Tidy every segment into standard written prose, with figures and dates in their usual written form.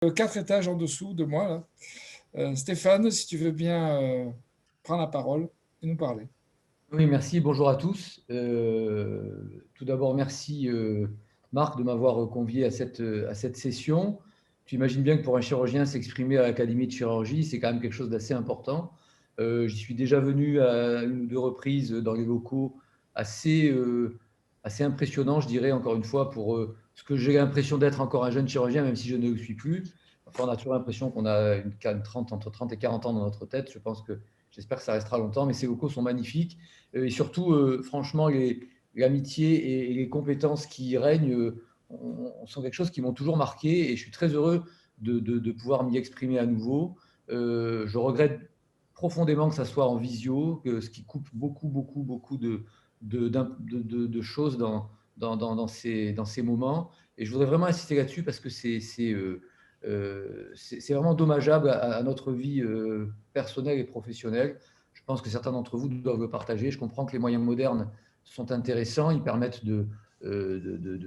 4 étages en dessous de moi, là. Stéphane, si tu veux bien prendre la parole et nous parler. Oui, merci. Bonjour à tous. Tout d'abord, merci Marc de m'avoir convié à cette session. Tu imagines bien que pour un chirurgien, s'exprimer à l'Académie de chirurgie, c'est quand même quelque chose d'assez important. J'y suis déjà venu à une ou deux reprises dans les locaux assez impressionnants, je dirais, encore une fois, pour ce que j'ai l'impression d'être encore un jeune chirurgien, même si je ne le suis plus. Enfin, on a toujours l'impression qu'on a entre 30 et 40 ans dans notre tête. J'espère que ça restera longtemps, mais ces locaux sont magnifiques. Et surtout, franchement, l'amitié et les compétences qui règnent sont quelque chose qui m'ont toujours marqué et je suis très heureux de pouvoir m'y exprimer à nouveau. Je regrette profondément que ça soit en visio, ce qui coupe beaucoup de choses dans ces moments. Et je voudrais vraiment insister là-dessus parce que c'est vraiment dommageable à notre vie personnelle et professionnelle. Je pense que certains d'entre vous doivent le partager. Je comprends que les moyens modernes sont intéressants, ils permettent de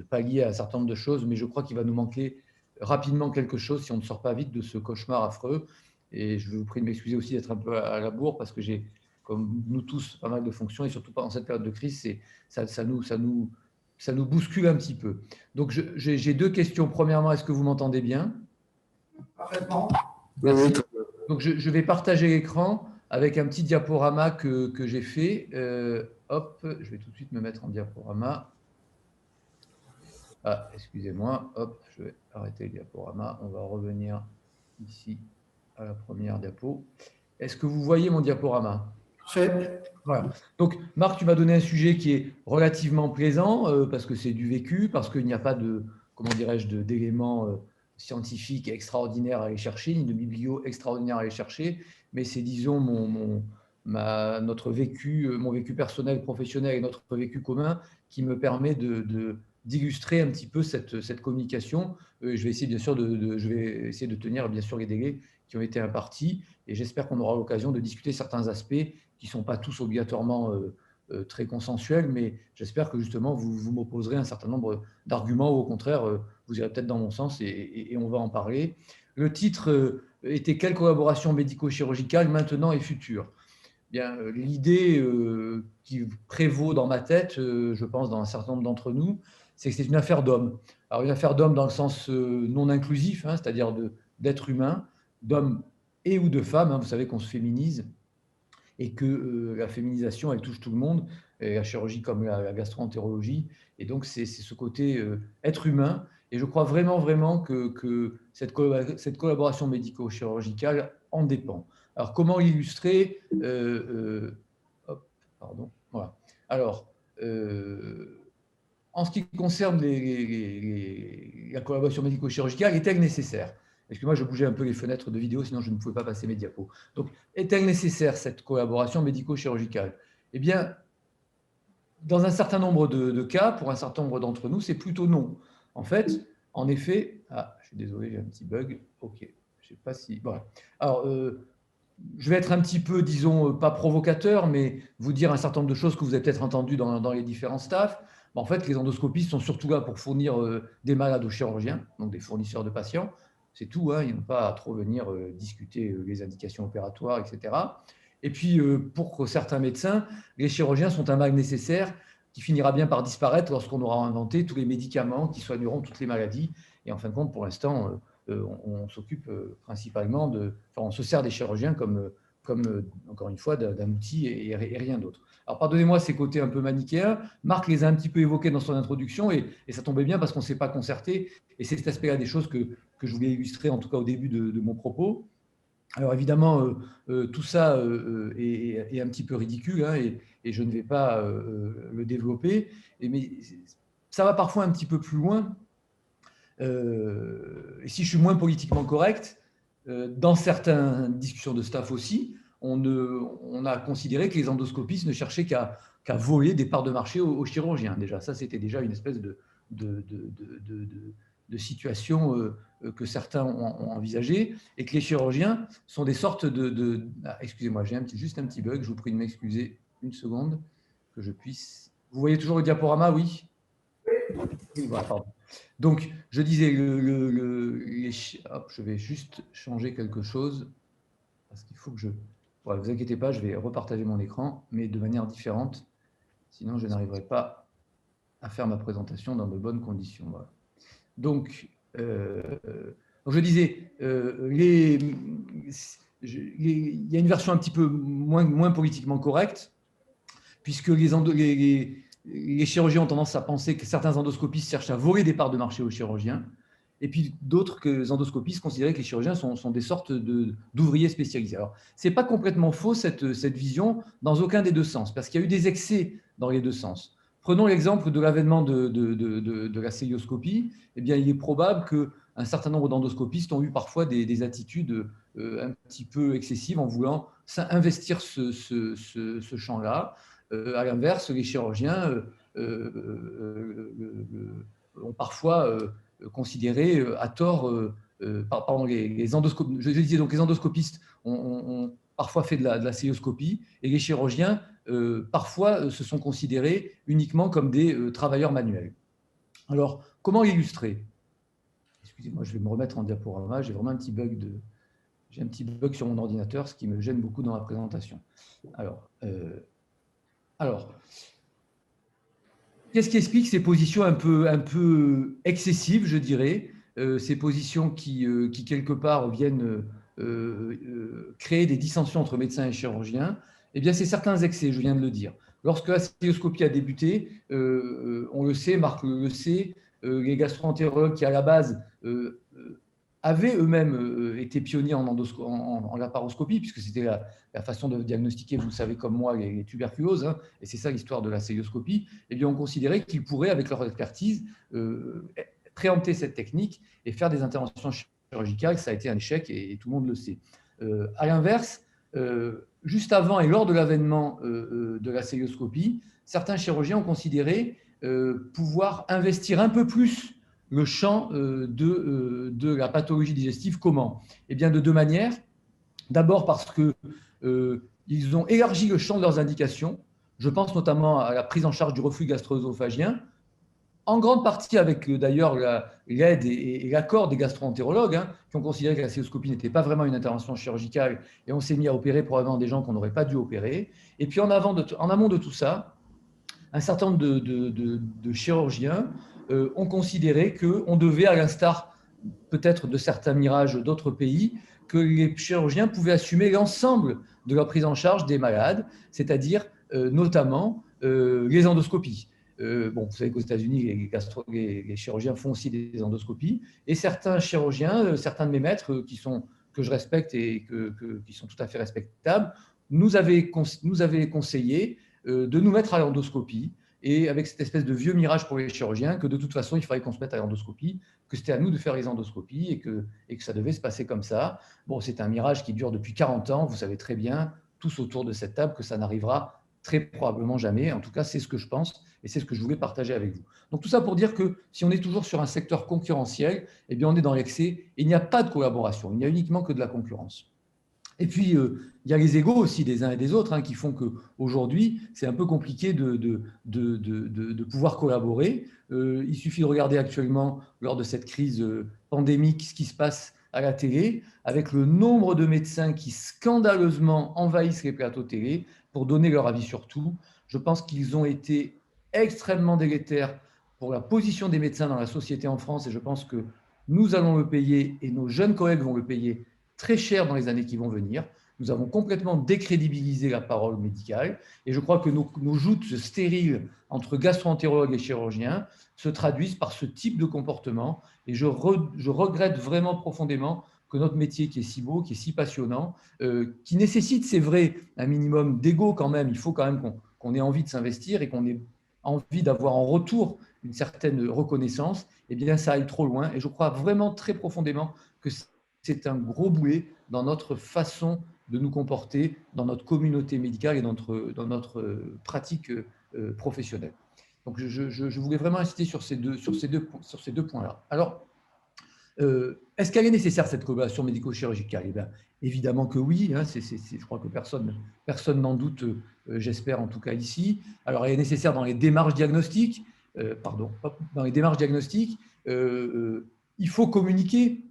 pallier à un certain nombre de choses, mais je crois qu'il va nous manquer rapidement quelque chose si on ne sort pas vite de ce cauchemar affreux. Et je vous prie de m'excuser aussi d'être un peu à la bourre parce que j'ai, comme nous tous, pas mal de fonctions et surtout pendant cette période de crise, ça nous bouscule un petit peu. Donc j'ai deux questions. Premièrement, est-ce que vous m'entendez bien? Parfaitement. Merci. Donc je vais partager l'écran avec un petit diaporama que j'ai fait. Hop, je vais tout de suite me mettre en diaporama. Ah, excusez-moi. Hop, je vais arrêter le diaporama. On va revenir ici à la première diapo. Est-ce que vous voyez mon diaporama? Voilà. Donc, Marc, tu m'as donné un sujet qui est relativement plaisant parce que c'est du vécu, parce qu'il n'y a pas de, comment dirais-je, d'éléments scientifiques extraordinaires à aller chercher, ni de biblio extraordinaires à aller chercher, mais c'est, disons, notre vécu, mon vécu personnel, professionnel et notre vécu commun qui me permet d'illustrer un petit peu cette communication. Je vais essayer, bien sûr, je vais essayer de tenir, bien sûr, les délais qui ont été impartis et j'espère qu'on aura l'occasion de discuter certains aspects qui ne sont pas tous obligatoirement très consensuels, mais j'espère que justement vous m'opposerez un certain nombre d'arguments ou au contraire vous irez peut-être dans mon sens et on va en parler. Le titre était « Quelle collaboration médico-chirurgicale maintenant et future ?» Bien, l'idée qui prévaut dans ma tête, je pense dans un certain nombre d'entre nous, c'est que c'est une affaire d'homme. Alors une affaire d'homme dans le sens non inclusif, hein, c'est-à-dire d'être humain, d'homme et ou de femme, hein, vous savez qu'on se féminise, et que la féminisation, elle touche tout le monde, et la chirurgie comme la gastro-entérologie. Et donc, c'est ce côté être humain. Et je crois vraiment que cette collaboration médico-chirurgicale en dépend. Alors, comment l'illustrer hop, pardon, voilà. Alors, en ce qui concerne la collaboration médico-chirurgicale, est-elle nécessaire? Excusez-moi, je bougeais un peu les fenêtres de vidéo, sinon je ne pouvais pas passer mes diapos. Donc, est-elle nécessaire, cette collaboration médico-chirurgicale? Eh bien, dans un certain nombre de cas, pour un certain nombre d'entre nous, c'est plutôt non. En fait, en effet, je suis désolé, j'ai un petit bug. OK, je ne sais pas si... Voilà. Alors, je vais être un petit peu, disons, pas provocateur, mais vous dire un certain nombre de choses que vous avez peut-être entendues dans les différents staffs. En fait, les endoscopistes sont surtout là pour fournir des malades aux chirurgiens, donc des fournisseurs de patients. C'est tout, hein, ils n'ont pas à trop venir discuter les indications opératoires, etc. Et puis, pour certains médecins, les chirurgiens sont un mal nécessaire qui finira bien par disparaître lorsqu'on aura inventé tous les médicaments qui soigneront toutes les maladies. Et en fin de compte, pour l'instant, on s'occupe principalement on se sert des chirurgiens comme encore une fois, d'un outil et rien d'autre. Alors, pardonnez-moi ces côtés un peu manichéens. Marc les a un petit peu évoqués dans son introduction et ça tombait bien parce qu'on ne s'est pas concerté. Et c'est cet aspect-là des choses que je voulais illustrer, en tout cas au début de mon propos. Alors évidemment, tout ça est un petit peu ridicule hein, et je ne vais pas le développer. Mais ça va parfois un petit peu plus loin. Et si je suis moins politiquement correct, dans certaines discussions de staff aussi, on a considéré que les endoscopistes ne cherchaient qu'à voler des parts de marché aux chirurgiens. Déjà, ça, c'était déjà une espèce de situation que certains ont envisagée, et que les chirurgiens sont des sortes excusez-moi, j'ai juste un petit bug, je vous prie de m'excuser une seconde, que je puisse... Vous voyez toujours le diaporama, oui? Oui, voilà, pardon. Donc, je disais, hop, je vais juste changer quelque chose, parce qu'il faut que je... Ouais, vous inquiétez pas, je vais repartager mon écran, mais de manière différente, sinon je n'arriverai pas à faire ma présentation dans de bonnes conditions. Voilà. Donc, je disais, il y a une version un petit peu moins politiquement correcte, puisque les chirurgiens ont tendance à penser que certains endoscopistes cherchent à voler des parts de marché aux chirurgiens, et puis d'autres endoscopistes considéraient que les chirurgiens sont des sortes d'ouvriers spécialisés. Alors, ce n'est pas complètement faux, cette vision, dans aucun des deux sens, parce qu'il y a eu des excès dans les deux sens. Prenons l'exemple de l'avènement de la célioscopie. Eh bien, il est probable qu'un certain nombre d'endoscopistes ont eu parfois des attitudes un petit peu excessives en voulant investir ce champ-là. À l'inverse, les chirurgiens ont parfois considéré à tort, pardon, les endoscopistes, je disais donc les endoscopistes ont parfois fait de la célioscopie, et les chirurgiens parfois se sont considérés uniquement comme des travailleurs manuels. Alors, comment illustrer? Excusez-moi, je vais me remettre en diaporama, j'ai vraiment un petit bug sur mon ordinateur, ce qui me gêne beaucoup dans la présentation. Alors, qu'est-ce qui explique ces positions un peu excessives, je dirais, ces positions qui quelque part, viennent créer des dissensions entre médecins et chirurgiens? Eh bien, c'est certains excès, je viens de le dire. Lorsque la célioscopie a débuté, on le sait, Marc le sait, les gastro-entérologues qui, à la base, avaient eux-mêmes été pionniers en laparoscopie, puisque c'était la façon de diagnostiquer, vous le savez comme moi, les tuberculoses, hein, et c'est ça l'histoire de la célioscopie. Eh bien, on considérait qu'ils pourraient, avec leur expertise, préempter cette technique et faire des interventions chirurgicales. Ça a été un échec, et tout le monde le sait. À l'inverse, juste avant et lors de l'avènement de la célioscopie, certains chirurgiens ont considéré pouvoir investir un peu plus le champ de la pathologie digestive. Comment? Eh bien, de deux manières. D'abord parce qu'ils ont élargi le champ de leurs indications. Je pense notamment à la prise en charge du reflux gastro-œsophagien, en grande partie avec d'ailleurs l'aide et l'accord des gastro-entérologues, hein, qui ont considéré que la célioscopie n'était pas vraiment une intervention chirurgicale, et on s'est mis à opérer probablement des gens qu'on n'aurait pas dû opérer. Et puis en amont de tout ça, un certain nombre de chirurgiens ont considéré qu'on devait, à l'instar peut-être de certains mirages d'autres pays, que les chirurgiens pouvaient assumer l'ensemble de la prise en charge des malades, c'est-à-dire notamment les endoscopies. Bon, vous savez qu'aux États-Unis, les chirurgiens font aussi des endoscopies, et certains chirurgiens, certains de mes maîtres que je respecte et qui sont tout à fait respectables, nous avaient conseillé de nous mettre à l'endoscopie, et avec cette espèce de vieux mirage pour les chirurgiens, que de toute façon, il fallait qu'on se mette à l'endoscopie, que c'était à nous de faire les endoscopies, et que ça devait se passer comme ça. Bon, c'est un mirage qui dure depuis 40 ans, vous savez très bien, tous autour de cette table, que ça n'arrivera très probablement jamais. En tout cas, c'est ce que je pense, et c'est ce que je voulais partager avec vous. Donc tout ça pour dire que si on est toujours sur un secteur concurrentiel, eh bien on est dans l'excès, et il n'y a pas de collaboration, il n'y a uniquement que de la concurrence. Et puis, il y a les égos aussi des uns et des autres, hein, qui font qu'aujourd'hui, c'est un peu compliqué de pouvoir collaborer. Il suffit de regarder actuellement, lors de cette crise pandémique, ce qui se passe à la télé, avec le nombre de médecins qui scandaleusement envahissent les plateaux télé pour donner leur avis sur tout. Je pense qu'ils ont été extrêmement délétères pour la position des médecins dans la société en France, et je pense que nous allons le payer, et nos jeunes collègues vont le payer très cher dans les années qui vont venir. Nous avons complètement décrédibilisé la parole médicale, et je crois que nos joutes stériles entre gastro-entérologues et chirurgiens se traduisent par ce type de comportement, et je regrette vraiment profondément que notre métier, qui est si beau, qui est si passionnant, qui nécessite, c'est vrai, un minimum d'ego quand même, il faut quand même qu'on ait envie de s'investir et qu'on ait envie d'avoir en retour une certaine reconnaissance, eh bien ça aille trop loin, et je crois vraiment très profondément que c'est un gros boulet dans notre façon de nous comporter, dans notre communauté médicale et dans notre pratique professionnelle. Donc, je voulais vraiment insister sur ces deux points-là. Alors, est-ce qu'elle est nécessaire, cette collaboration médico-chirurgicale? Eh bien, évidemment que oui, hein, je crois que personne n'en doute, j'espère en tout cas ici. Alors, elle est nécessaire dans les démarches diagnostiques, il faut communiquer.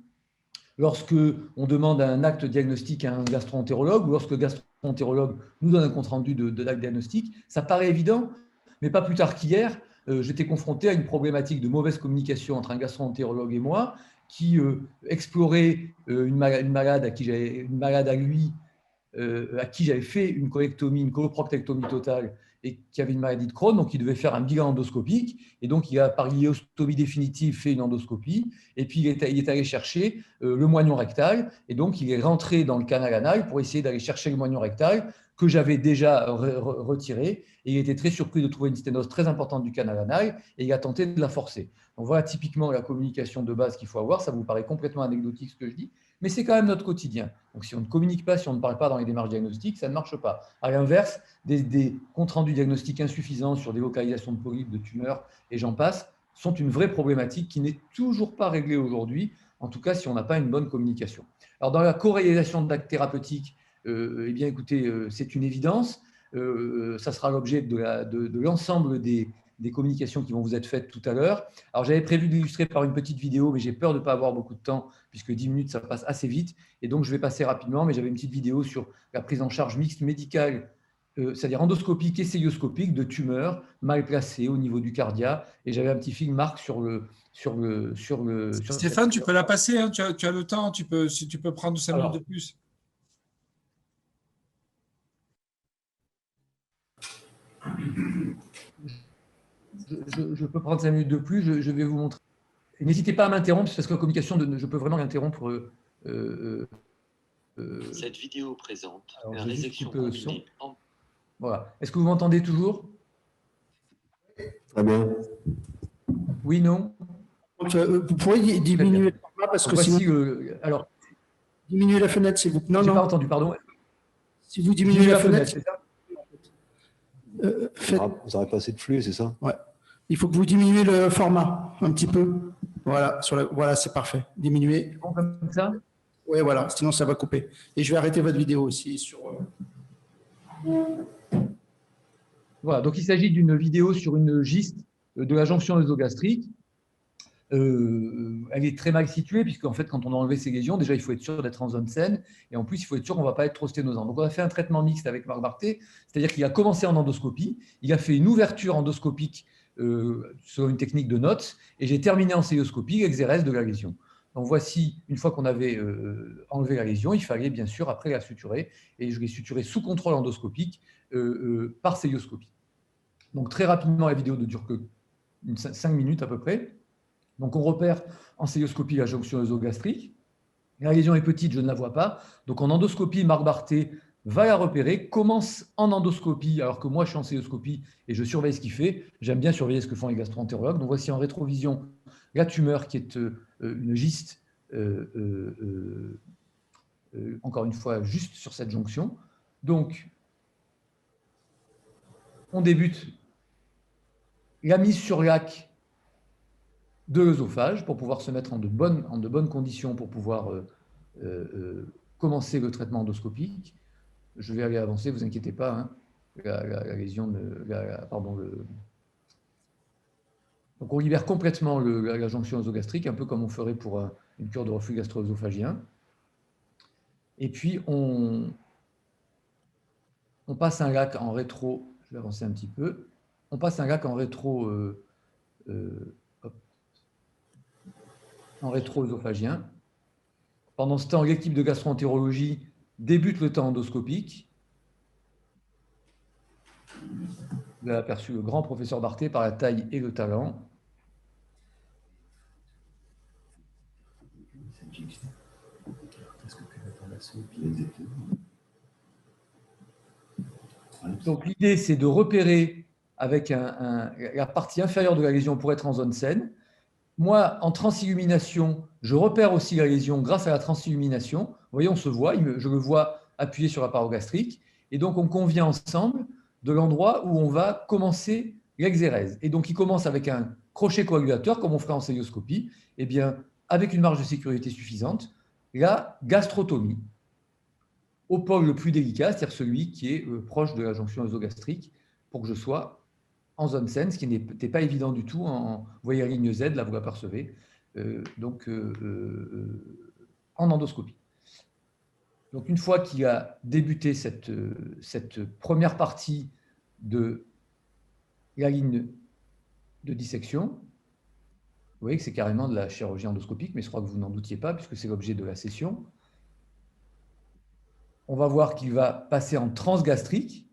Lorsque on demande un acte diagnostique à un gastro-entérologue ou lorsque le gastro-entérologue nous donne un compte-rendu de l'acte diagnostique, ça paraît évident, mais pas plus tard qu'hier, j'étais confronté à une problématique de mauvaise communication entre un gastro-entérologue et moi qui explorait une malade à qui j'avais fait une colectomie, une coloproctectomie totale et qui avait une maladie de Crohn, donc il devait faire un bilan endoscopique, et donc il a, par iléostomie définitive, fait une endoscopie, et puis il est allé chercher le moignon rectal, et donc il est rentré dans le canal anal pour essayer d'aller chercher le moignon rectal que j'avais déjà retiré, et il était très surpris de trouver une sténose très importante du canal anal, et il a tenté de la forcer. Donc voilà typiquement la communication de base qu'il faut avoir, ça vous paraît complètement anecdotique ce que je dis, mais c'est quand même notre quotidien. Donc, si on ne communique pas, si on ne parle pas dans les démarches diagnostiques, ça ne marche pas. À l'inverse, des comptes rendus diagnostiques insuffisants sur des localisations de polypes, de tumeurs, et j'en passe, sont une vraie problématique qui n'est toujours pas réglée aujourd'hui, en tout cas si on n'a pas une bonne communication. Alors, dans la corrélisation d'actes thérapeutiques, eh bien, écoutez, c'est une évidence. Ça sera l'objet de l'ensemble des communications qui vont vous être faites tout à l'heure. Alors, j'avais prévu d'illustrer par une petite vidéo, mais j'ai peur de ne pas avoir beaucoup de temps, puisque 10 minutes, ça passe assez vite. Et donc, je vais passer rapidement, mais j'avais une petite vidéo sur la prise en charge mixte médicale, c'est-à-dire endoscopique et célioscopique de tumeurs mal placées au niveau du cardia. Et j'avais un petit film, Marc, Stéphane, tu peux la passer, hein, tu as le temps, si tu peux prendre 5 minutes de plus. Je peux prendre 5 minutes de plus, je vais vous montrer. N'hésitez pas à m'interrompre, parce que la communication, je peux vraiment l'interrompre. Cette vidéo présente la résection combinée. Voilà. Est-ce que vous m'entendez toujours? Très bien. Oui, non? Vous pourriez diminuer le format parce que voici sinon... alors, diminuez la fenêtre, s'il vous plaît. Non, j'ai non. pas entendu, pardon. Si vous diminuez la fenêtre, c'est ça? Ça n'aurait pas assez de flux, c'est ça? Ouais. Il faut que vous diminuez le format un petit peu. Voilà, voilà, c'est parfait. Diminuez. Bon, comme ça? Oui, voilà, sinon ça va couper. Et je vais arrêter votre vidéo aussi sur... Voilà, donc il s'agit d'une vidéo sur une giste de la jonction œsogastrique. Elle est très mal située, puisqu'en fait, quand on a enlevé ces lésions, déjà, il faut être sûr d'être en zone saine, et en plus, il faut être sûr qu'on ne va pas être trop sténosant. Donc, on a fait un traitement mixte avec Marc Barthé, c'est-à-dire qu'il a commencé en endoscopie, il a fait une ouverture endoscopique selon une technique de Notz, et j'ai terminé en célioscopie l'exérèse de la lésion. Donc, voici, une fois qu'on avait enlevé la lésion, il fallait bien sûr après la suturer, et je l'ai suturée sous contrôle endoscopique par célioscopie. Donc, très rapidement, la vidéo ne dure que 5 minutes à peu près. Donc, on repère en célioscopie la jonction œsogastrique. La lésion est petite, je ne la vois pas. Donc, en endoscopie, Marc Barthé va la repérer, commence en endoscopie, alors que moi, je suis en célioscopie et je surveille ce qu'il fait. J'aime bien surveiller ce que font les gastro-entérologues. Donc, voici en rétrovision la tumeur qui est une gyste, encore une fois, juste sur cette jonction. Donc, on débute la mise sur lac de l'œsophage pour pouvoir se mettre en de bonnes conditions pour pouvoir commencer le traitement endoscopique. Je vais aller avancer, ne vous inquiétez pas. Hein. La lésion, Donc on libère complètement la jonction œsogastrique, un peu comme on ferait pour une cure de reflux gastro-œsophagien. Et puis on passe un lac en rétro, je vais avancer un petit peu, on passe un lac en rétro œsophagien. Pendant ce temps, l'équipe de gastro-entérologie débute le temps endoscopique. Vous avez aperçu le grand professeur Barthé par la taille et le talent. Donc l'idée, c'est de repérer avec la partie inférieure de la lésion pour être en zone saine. Moi, en transillumination, je repère aussi la lésion grâce à la transillumination. Vous voyez, on se voit, je le vois appuyé sur la paroi gastrique. Et donc, on convient ensemble de l'endroit où on va commencer l'exérèse. Et donc, il commence avec un crochet coagulateur, comme on ferait en célioscopie. Eh bien, avec une marge de sécurité suffisante, la gastrotomie, au pôle le plus délicat, c'est-à-dire celui qui est proche de la jonction œsogastrique, pour que je sois en zone saine, ce qui n'était pas évident du tout. Vous voyez la ligne Z, là, vous l'apercevez, en endoscopie. Donc, une fois qu'il a débuté cette première partie de la ligne de dissection, vous voyez que c'est carrément de la chirurgie endoscopique, mais je crois que vous n'en doutiez pas, puisque c'est l'objet de la session. On va voir qu'il va passer en transgastrique,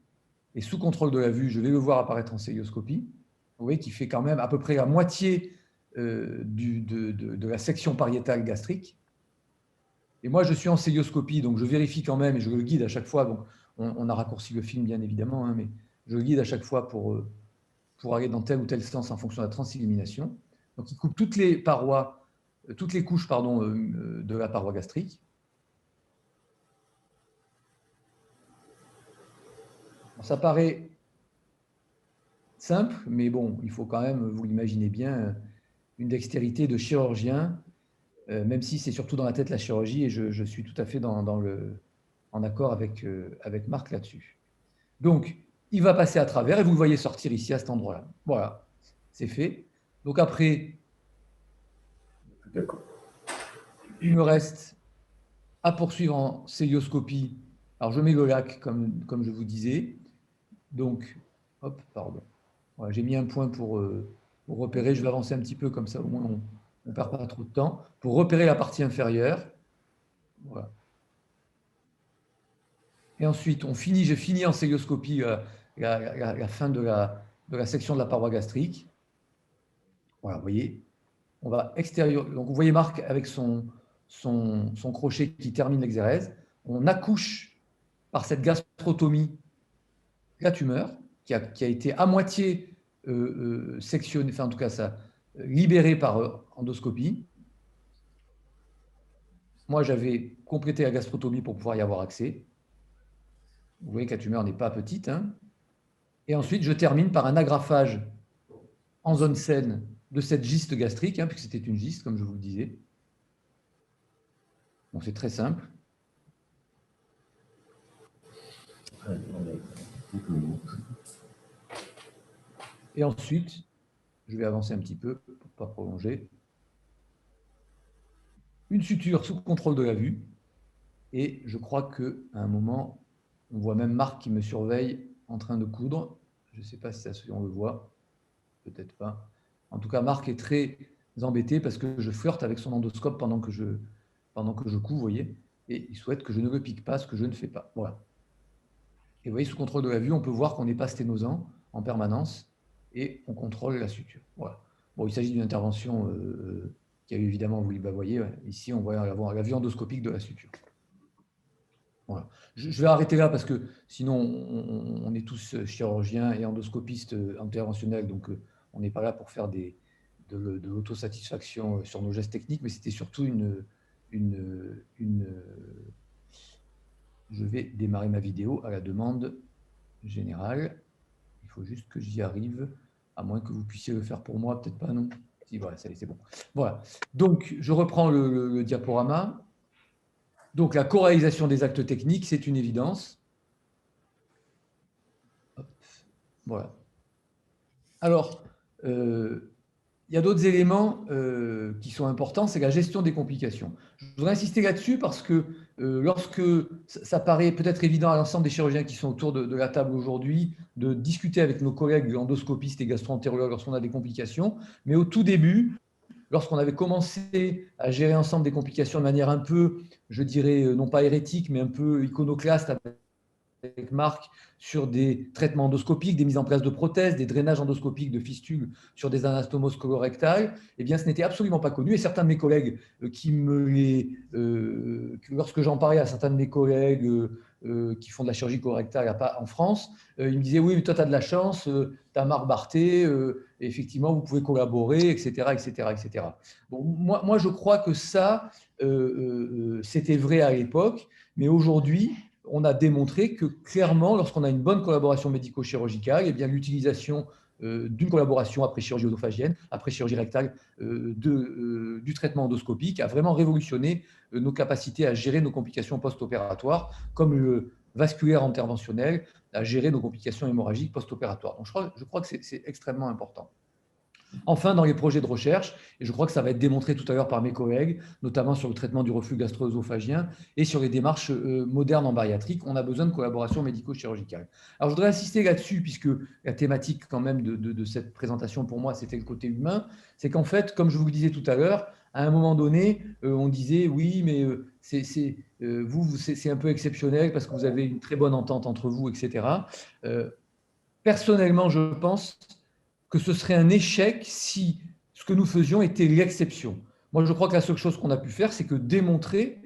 et sous contrôle de la vue, je vais le voir apparaître en célioscopie. Vous voyez qu'il fait quand même à peu près la moitié de la section pariétale gastrique. Et moi, je suis en célioscopie, donc je vérifie quand même, et je le guide à chaque fois. Donc, on a raccourci le film, bien évidemment, hein, mais je le guide à chaque fois pour aller dans tel ou tel sens en fonction de la transillumination. Donc, il coupe toutes les parois, toutes les couches, pardon, de la paroi gastrique. Bon, ça paraît simple, mais bon, il faut quand même, vous l'imaginez bien, une dextérité de chirurgien, même si c'est surtout dans la tête la chirurgie, et je suis tout à fait en accord avec Marc là-dessus. Donc, il va passer à travers, et vous le voyez sortir ici à cet endroit-là. Voilà, c'est fait. Donc après, il me reste à poursuivre en célioscopie. Alors, je mets le lac, comme je vous disais. Donc, hop, pardon. Voilà, j'ai mis un point pour repérer. Je vais avancer un petit peu, comme ça, au moins, on ne perd pas trop de temps. Pour repérer la partie inférieure. Voilà. Et ensuite, j'ai fini en célioscopie la fin de la section de la paroi gastrique. Voilà, vous voyez. On va extérieur. Donc, vous voyez Marc avec son crochet qui termine l'exérèse. On accouche par cette gastrotomie la tumeur qui a été à moitié sectionnée, enfin en tout cas ça, libérée par endoscopie. Moi, j'avais complété la gastrotomie pour pouvoir y avoir accès. Vous voyez que la tumeur n'est pas petite. Hein. Et ensuite, je termine par un agrafage en zone saine de cette gyste gastrique, hein, puisque c'était une gyste, comme je vous le disais. Bon, c'est très simple. Et ensuite, je vais avancer un petit peu pour ne pas prolonger. Une suture sous contrôle de la vue. Et je crois qu'à un moment, on voit même Marc qui me surveille en train de coudre. Je ne sais pas si on le voit. Peut-être pas. En tout cas, Marc est très embêté parce que je flirte avec son endoscope pendant que je couds, vous voyez. Et il souhaite que je ne le pique pas, ce que je ne fais pas. Voilà. Et vous voyez, sous contrôle de la vue, on peut voir qu'on n'est pas sténosant en permanence et on contrôle la suture. Voilà. Bon, il s'agit d'une intervention qui a évidemment, vous voyez, ici, on voit la vue endoscopique de la suture. Voilà. Je vais arrêter là parce que sinon, on est tous chirurgiens et endoscopistes interventionnels, donc on n'est pas là pour faire de l'autosatisfaction sur nos gestes techniques, mais c'était surtout Je vais démarrer ma vidéo à la demande générale. Il faut juste que j'y arrive, à moins que vous puissiez le faire pour moi, peut-être pas, non? Si, voilà, ça y est, c'est bon. Voilà. Donc, je reprends le diaporama. Donc, la co-réalisation des actes techniques, c'est une évidence. Hop. Voilà. Alors, il y a d'autres éléments qui sont importants, c'est la gestion des complications. Je voudrais insister là-dessus parce que lorsque ça paraît peut-être évident à l'ensemble des chirurgiens qui sont autour de la table aujourd'hui de discuter avec nos collègues endoscopistes et gastro-entérologues lorsqu'on a des complications, mais au tout début, lorsqu'on avait commencé à gérer ensemble des complications de manière un peu, je dirais, non pas hérétique, mais un peu iconoclaste avec Marc sur des traitements endoscopiques, des mises en place de prothèses, des drainages endoscopiques de fistules sur des anastomoses colorectales, eh bien, ce n'était absolument pas connu. Et certains de mes collègues lorsque j'en parlais à certains de mes collègues qui font de la chirurgie colorectale en France, ils me disaient « Oui, mais toi, tu as de la chance, tu as Marc Barthé, effectivement, vous pouvez collaborer, etc. etc., etc. » Bon, moi, je crois que ça, c'était vrai à l'époque, mais aujourd'hui, on a démontré que clairement, lorsqu'on a une bonne collaboration médico-chirurgicale, eh bien, l'utilisation d'une collaboration après chirurgie œsophagienne, après chirurgie rectale, du traitement endoscopique a vraiment révolutionné nos capacités à gérer nos complications post-opératoires, comme le vasculaires interventionnels à gérer nos complications hémorragiques post-opératoires. Donc, je crois que c'est extrêmement important. Enfin, dans les projets de recherche, et je crois que ça va être démontré tout à l'heure par mes collègues, notamment sur le traitement du reflux gastro-œsophagien et sur les démarches modernes en bariatrique, on a besoin de collaboration médico-chirurgicale. Alors, je voudrais insister là-dessus, puisque la thématique quand même de cette présentation pour moi, c'était le côté humain, c'est qu'en fait, comme je vous le disais tout à l'heure, à un moment donné, on disait oui, mais c'est un peu exceptionnel parce que vous avez une très bonne entente entre vous, etc. Personnellement, je pense que ce serait un échec si ce que nous faisions était l'exception. Moi, je crois que la seule chose qu'on a pu faire, c'est que démontrer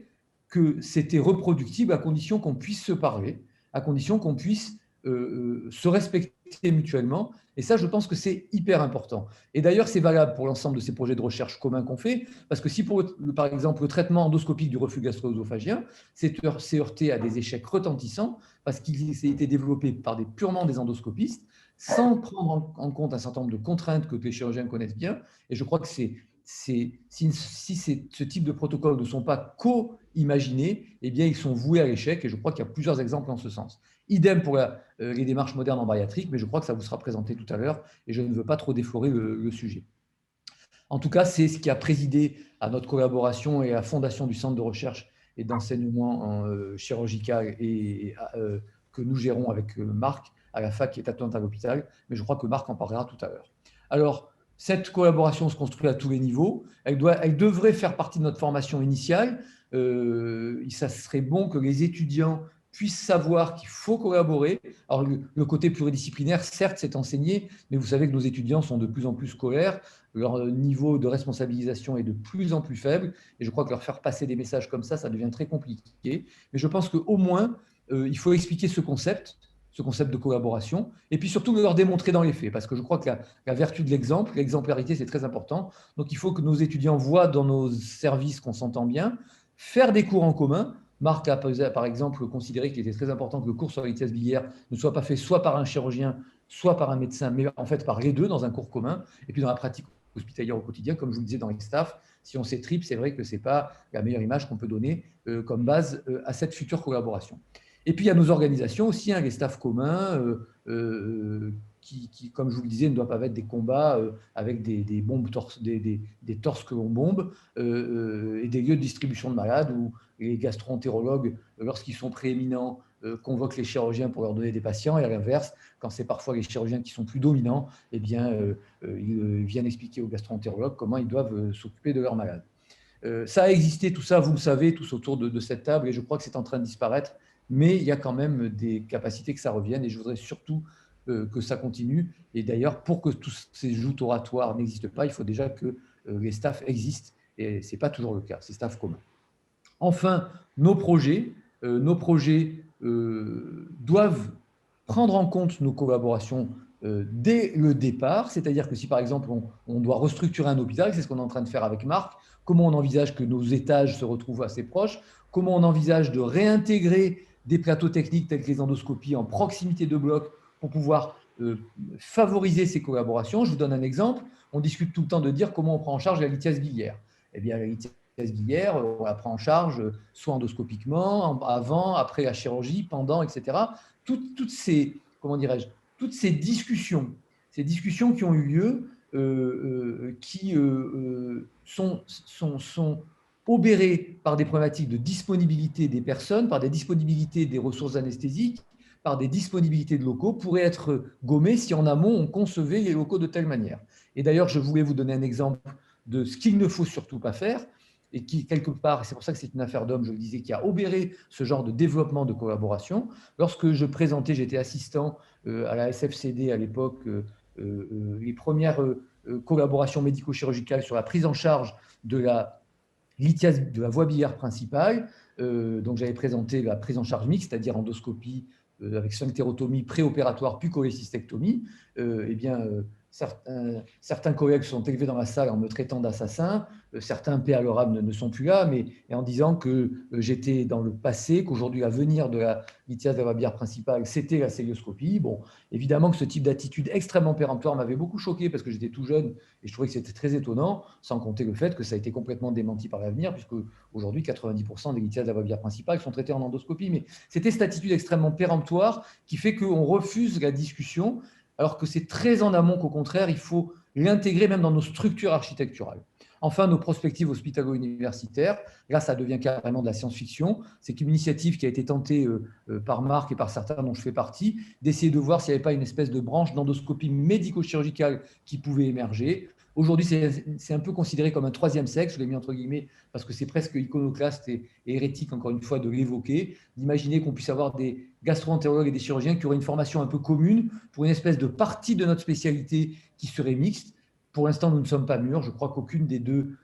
que c'était reproductible à condition qu'on puisse se parler, à condition qu'on puisse se respecter mutuellement. Et ça, je pense que c'est hyper important. Et d'ailleurs, c'est valable pour l'ensemble de ces projets de recherche communs qu'on fait, parce que si, par exemple, le traitement endoscopique du reflux gastro-œsophagien s'est heurté à des échecs retentissants, parce qu'il s'est été développé par purement des endoscopistes, sans prendre en compte un certain nombre de contraintes que les chirurgiens connaissent bien. Et je crois que si ce type de protocoles ne sont pas co-imaginés, eh bien, ils sont voués à l'échec. Et je crois qu'il y a plusieurs exemples en ce sens. Idem pour les démarches modernes en bariatrique, mais je crois que ça vous sera présenté tout à l'heure et je ne veux pas trop déflorer le sujet. En tout cas, c'est ce qui a présidé à notre collaboration et à la fondation du centre de recherche et d'enseignement chirurgical que nous gérons avec Marc à la fac qui est à l'hôpital, mais je crois que Marc en parlera tout à l'heure. Alors, cette collaboration se construit à tous les niveaux. Elle devrait faire partie de notre formation initiale. Ça serait bon que les étudiants puissent savoir qu'il faut collaborer. Alors, le côté pluridisciplinaire, certes, c'est enseigné, mais vous savez que nos étudiants sont de plus en plus scolaires. Leur niveau de responsabilisation est de plus en plus faible. Et je crois que leur faire passer des messages comme ça devient très compliqué. Mais je pense qu'au moins, il faut expliquer ce concept de collaboration, et puis surtout leur démontrer dans les faits, parce que je crois que la vertu de l'exemplarité, c'est très important. Donc, il faut que nos étudiants voient dans nos services qu'on s'entend bien, faire des cours en commun. Marc a, par exemple, considéré qu'il était très important que le cours sur la lithiase biliaire ne soit pas fait soit par un chirurgien, soit par un médecin, mais en fait par les deux dans un cours commun. Et puis dans la pratique hospitalière au quotidien, comme je vous le disais dans les staffs, si on s'étripe, c'est vrai que ce n'est pas la meilleure image qu'on peut donner comme base à cette future collaboration. Et puis, il y a nos organisations aussi, les staffs communs, qui, comme je vous le disais, ne doivent pas être des combats avec des bombes des torses que l'on bombe, et des lieux de distribution de malades où les gastro-entérologues, lorsqu'ils sont prééminents, convoquent les chirurgiens pour leur donner des patients, et à l'inverse, quand c'est parfois les chirurgiens qui sont plus dominants, eh bien, ils viennent expliquer aux gastro-entérologues comment ils doivent s'occuper de leurs malades. Ça a existé, tout ça, vous le savez, tous autour de cette table, et je crois que c'est en train de disparaître. Mais il y a quand même des capacités que ça revienne et je voudrais surtout que ça continue. Et d'ailleurs, pour que tous ces joutes oratoires n'existent pas, il faut déjà que les staffs existent et ce n'est pas toujours le cas, ces staffs communs. Enfin, nos projets doivent prendre en compte nos collaborations dès le départ, c'est-à-dire que si par exemple on doit restructurer un hôpital, c'est ce qu'on est en train de faire avec Marc, comment on envisage que nos étages se retrouvent assez proches, comment on envisage de réintégrer des plateaux techniques tels que les endoscopies en proximité de blocs pour pouvoir favoriser ces collaborations. Je vous donne un exemple. On discute tout le temps de dire comment on prend en charge la lithiase biliaire. Eh bien, la lithiase biliaire, on la prend en charge soit endoscopiquement, avant, après la chirurgie, pendant, etc. Toutes ces discussions qui ont eu lieu, qui sont obérés par des problématiques de disponibilité des personnes, par des disponibilités des ressources anesthésiques, par des disponibilités de locaux, pourraient être gommés si en amont on concevait les locaux de telle manière. Et d'ailleurs, je voulais vous donner un exemple de ce qu'il ne faut surtout pas faire, et qui, quelque part, c'est pour ça que c'est une affaire d'homme, je le disais, qui a obéré ce genre de développement de collaboration. Lorsque je présentais, j'étais assistant à la SFCD à l'époque, les premières collaborations médico-chirurgicales sur la prise en charge de la lithiase de la voie biliaire principale. Donc, j'avais présenté la prise en charge mixte, c'est-à-dire endoscopie avec sphinctérotomie préopératoire puis cholécystectomie. Eh bien, certains collègues sont élevés dans la salle en me traitant d'assassin, certains, paix à leur âme, ne sont plus là, mais en disant que j'étais dans le passé, qu'aujourd'hui l'avenir de la lithiase de la barbière principale, c'était la célioscopie. Bon, évidemment que ce type d'attitude extrêmement péremptoire m'avait beaucoup choqué parce que j'étais tout jeune et je trouvais que c'était très étonnant, sans compter le fait que ça a été complètement démenti par l'avenir, puisque aujourd'hui 90% des lithiases de la barbière principale sont traitées en endoscopie. Mais c'était cette attitude extrêmement péremptoire qui fait qu'on refuse la discussion, alors que c'est très en amont qu'au contraire, il faut l'intégrer même dans nos structures architecturales. Enfin, nos prospectives hospitalo-universitaires, là, ça devient carrément de la science-fiction. C'est une initiative qui a été tentée par Marc et par certains dont je fais partie, d'essayer de voir s'il n'y avait pas une espèce de branche d'endoscopie médico-chirurgicale qui pouvait émerger. Aujourd'hui, c'est un peu considéré comme un troisième sexe, je l'ai mis entre guillemets, parce que c'est presque iconoclaste et hérétique, encore une fois, de l'évoquer, d'imaginer qu'on puisse avoir des gastro-entérologues et des chirurgiens qui auraient une formation un peu commune pour une espèce de partie de notre spécialité qui serait mixte. Pour l'instant, nous ne sommes pas mûrs. Je crois qu'aucune des deux,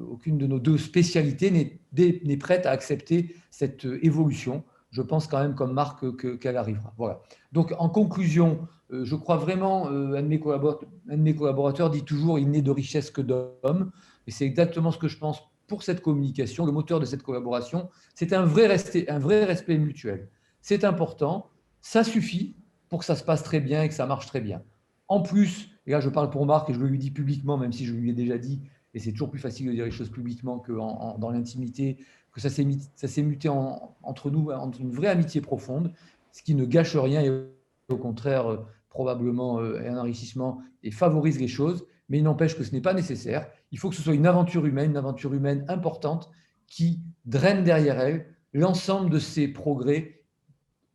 aucune de nos deux spécialités n'est prête à accepter cette évolution. Je pense quand même, comme Marc, qu'elle arrivera. Voilà. Donc, en conclusion, je crois vraiment, un de mes collaborateurs dit toujours « il n'est de richesse que d'hommes ». Et c'est exactement ce que je pense pour cette communication. Le moteur de cette collaboration, c'est un vrai respect mutuel. C'est important, ça suffit pour que ça se passe très bien et que ça marche très bien. En plus, et là je parle pour Marc et je le lui dis publiquement, même si je lui ai déjà dit, et c'est toujours plus facile de dire les choses publiquement que dans l'intimité, que ça s'est muté entre nous, entre une vraie amitié profonde, ce qui ne gâche rien et au contraire probablement un enrichissement et favorise les choses, mais il n'empêche que ce n'est pas nécessaire. Il faut que ce soit une aventure humaine importante qui draine derrière elle l'ensemble de ces progrès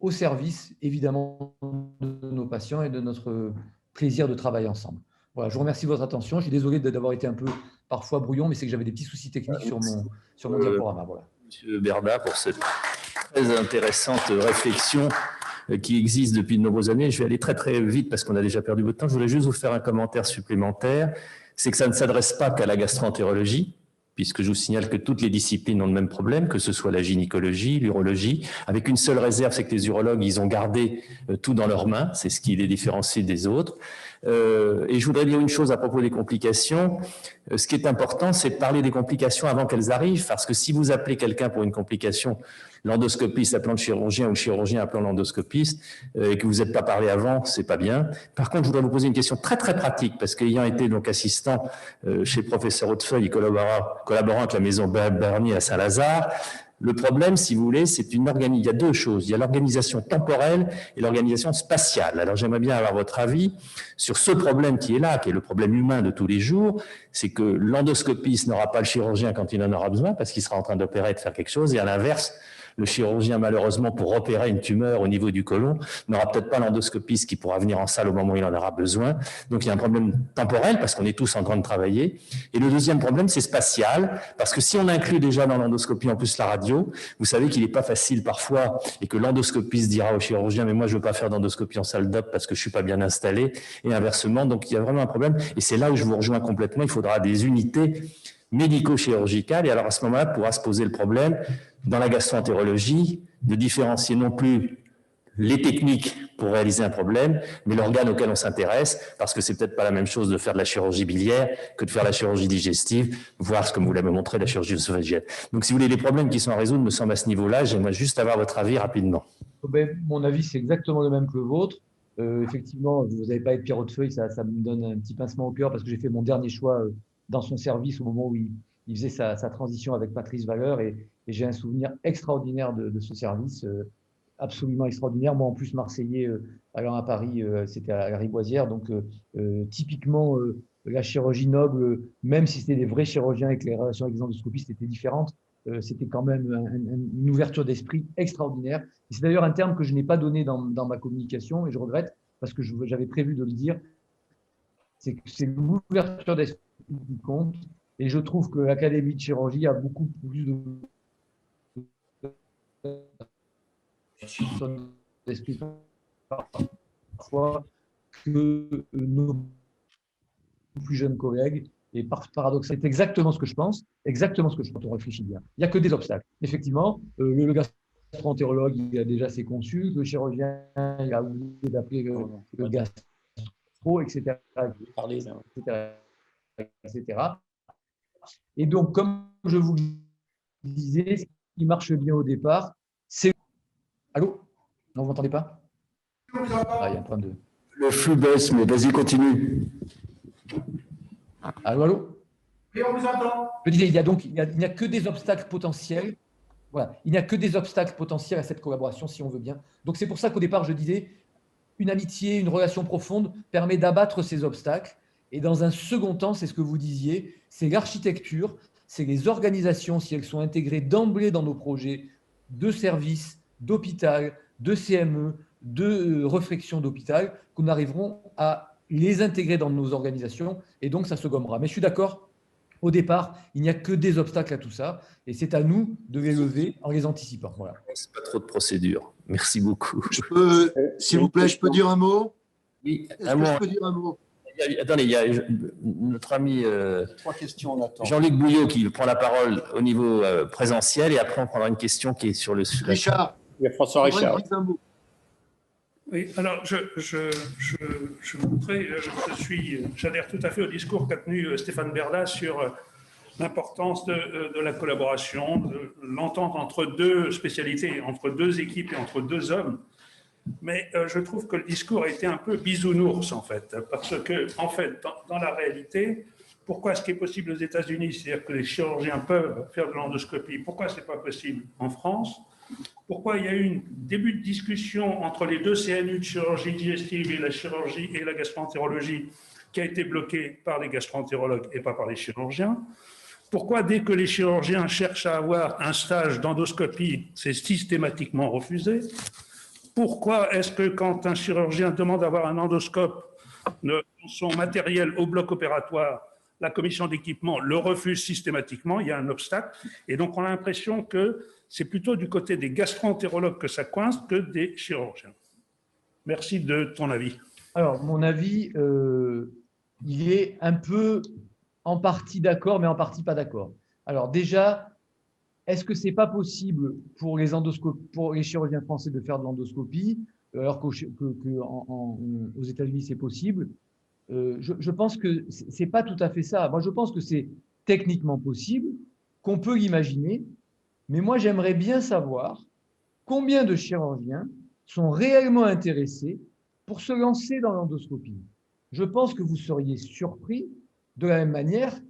au service, évidemment, de nos patients et de notre plaisir de travailler ensemble. Voilà, je vous remercie de votre attention. Je suis désolé d'avoir été un peu parfois brouillon, mais c'est que j'avais des petits soucis techniques sur mon diaporama. Voilà. Monsieur Berda, pour cette très intéressante réflexion qui existe depuis de nombreuses années. Je vais aller très très vite parce qu'on a déjà perdu votre temps. Je voulais juste vous faire un commentaire supplémentaire. C'est que ça ne s'adresse pas qu'à la gastro-entérologie, puisque je vous signale que toutes les disciplines ont le même problème, que ce soit la gynécologie, l'urologie, avec une seule réserve, c'est que les urologues, ils ont gardé tout dans leurs mains, c'est ce qui les différencie des autres. Et je voudrais dire une chose à propos des complications. Ce qui est important, c'est de parler des complications avant qu'elles arrivent, parce que si vous appelez quelqu'un pour une complication, l'endoscopiste appelant le chirurgien ou le chirurgien appelant l'endoscopiste, et que vous n'êtes pas parlé avant, c'est pas bien. Par contre, je voudrais vous poser une question très très pratique, parce qu'ayant été donc assistant chez le professeur Hautefeuille, collaborant avec la maison Bernier à Saint-Lazare, le problème, si vous voulez, il y a deux choses. Il y a l'organisation temporelle et l'organisation spatiale. Alors, j'aimerais bien avoir votre avis sur ce problème qui est là, qui est le problème humain de tous les jours. C'est que l'endoscopiste n'aura pas le chirurgien quand il en aura besoin, parce qu'il sera en train d'opérer, de faire quelque chose. Et à l'inverse, le chirurgien, malheureusement, pour opérer une tumeur au niveau du côlon, n'aura peut-être pas l'endoscopiste qui pourra venir en salle au moment où il en aura besoin. Donc, il y a un problème temporel, parce qu'on est tous en train de travailler. Et le deuxième problème, c'est spatial, parce que si on inclut déjà dans l'endoscopie en plus la radio, vous savez qu'il n'est pas facile parfois, et que l'endoscopiste dira au chirurgien, mais moi, je ne veux pas faire d'endoscopie en salle d'op parce que je ne suis pas bien installé, et inversement. Donc, il y a vraiment un problème. Et c'est là où je vous rejoins complètement. Il faudra des unités médico-chirurgicales. Et alors, à ce moment-là, pourra se poser le problème dans la gastro-entérologie, de différencier non plus les techniques pour réaliser un problème, mais l'organe auquel on s'intéresse, parce que c'est peut-être pas la même chose de faire de la chirurgie biliaire que de faire la chirurgie digestive, voire, comme vous l'avez montré, la chirurgie œsophagienne. Donc, si vous voulez, les problèmes qui sont à résoudre me semblent à ce niveau-là. J'aimerais juste avoir votre avis rapidement. Mon avis, c'est exactement le même que le vôtre. Effectivement, vous n'avez pas été Pierre Hautefeuille, ça me donne un petit pincement au cœur parce que j'ai fait mon dernier choix dans son service au moment où il faisait sa transition avec Patrice Valeur et j'ai un souvenir extraordinaire de ce service, absolument extraordinaire. Moi, en plus, Marseillais, allant à Paris, c'était à la Riboisière. Donc, typiquement, la chirurgie noble, même si c'était des vrais chirurgiens et que les relations avec les endoscopistes étaient différentes, c'était quand même une ouverture d'esprit extraordinaire. Et c'est d'ailleurs un terme que je n'ai pas donné dans ma communication et je regrette parce que j'avais prévu de le dire. C'est l'ouverture d'esprit qui compte. Et je trouve que l'Académie de chirurgie a beaucoup plus d'esprit parfois que nos plus jeunes collègues. Et paradoxe, c'est exactement ce que je pense, exactement ce que je pense, on réfléchit bien. Il n'y a que des obstacles. Effectivement, le gastro-entérologue, il a déjà ses consultes, le chirurgien, il a oublié d'appeler le gastro, etc., etc. Et donc, comme je vous le disais, ce qui marche bien au départ, c'est… Allô? Non, vous m'entendez pas? Ah, il y a un problème de… Le flux baisse, mais vas-y, continue. Allô, allô? Oui, on vous entend. Je disais, il n'y a que des obstacles potentiels. Voilà, il n'y a que des obstacles potentiels à cette collaboration, si on veut bien. Donc, c'est pour ça qu'au départ, je disais, une amitié, une relation profonde permet d'abattre ces obstacles. Et dans un second temps, c'est ce que vous disiez, c'est l'architecture, c'est les organisations, si elles sont intégrées d'emblée dans nos projets de services, d'hôpital, de CME, de réflexion d'hôpital, que nous arriverons à les intégrer dans nos organisations et donc ça se gommera. Mais je suis d'accord, au départ, il n'y a que des obstacles à tout ça et c'est à nous de les lever en les anticipant. Voilà. C'est pas trop de procédure. Merci beaucoup. S'il vous plaît, je peux dire un mot? Oui, Est-ce que je peux dire un mot? Attendez, il y a notre ami 3 questions, on attend. Jean-Luc Bouillot qui prend la parole au niveau présentiel et après on prendra une question qui est sur le sujet. Richard. Il y a François Richard. Oui, alors je voudrais, j'adhère tout à fait au discours qu'a tenu Stéphane Berda sur l'importance de la collaboration, de l'entente entre deux spécialités, entre deux équipes et entre deux hommes. Mais je trouve que le discours a été un peu bisounours, en fait, parce que, en fait, dans la réalité, pourquoi ce qui est possible aux États-Unis, c'est-à-dire que les chirurgiens peuvent faire de l'endoscopie, pourquoi ce n'est pas possible en France? Pourquoi il y a eu un début de discussion entre les deux CNU de chirurgie digestive et la chirurgie et la gastroentérologie qui a été bloquée par les gastroentérologues et pas par les chirurgiens? Pourquoi dès que les chirurgiens cherchent à avoir un stage d'endoscopie, c'est systématiquement refusé? Pourquoi est-ce que quand un chirurgien demande d'avoir un endoscope, son matériel au bloc opératoire, la commission d'équipement le refuse systématiquement, il y a un obstacle. Et donc, on a l'impression que c'est plutôt du côté des gastro-entérologues que ça coince que des chirurgiens. Merci de ton avis. Alors, mon avis, il est un peu en partie d'accord, mais en partie pas d'accord. Alors déjà, est-ce que ce n'est pas possible pour les chirurgiens français de faire de l'endoscopie, alors qu'aux États-Unis, c'est possible? Je pense que ce n'est pas tout à fait ça. Moi, je pense que c'est techniquement possible, qu'on peut l'imaginer, mais moi, j'aimerais bien savoir combien de chirurgiens sont réellement intéressés pour se lancer dans l'endoscopie. Je pense que vous seriez surpris de la même manière.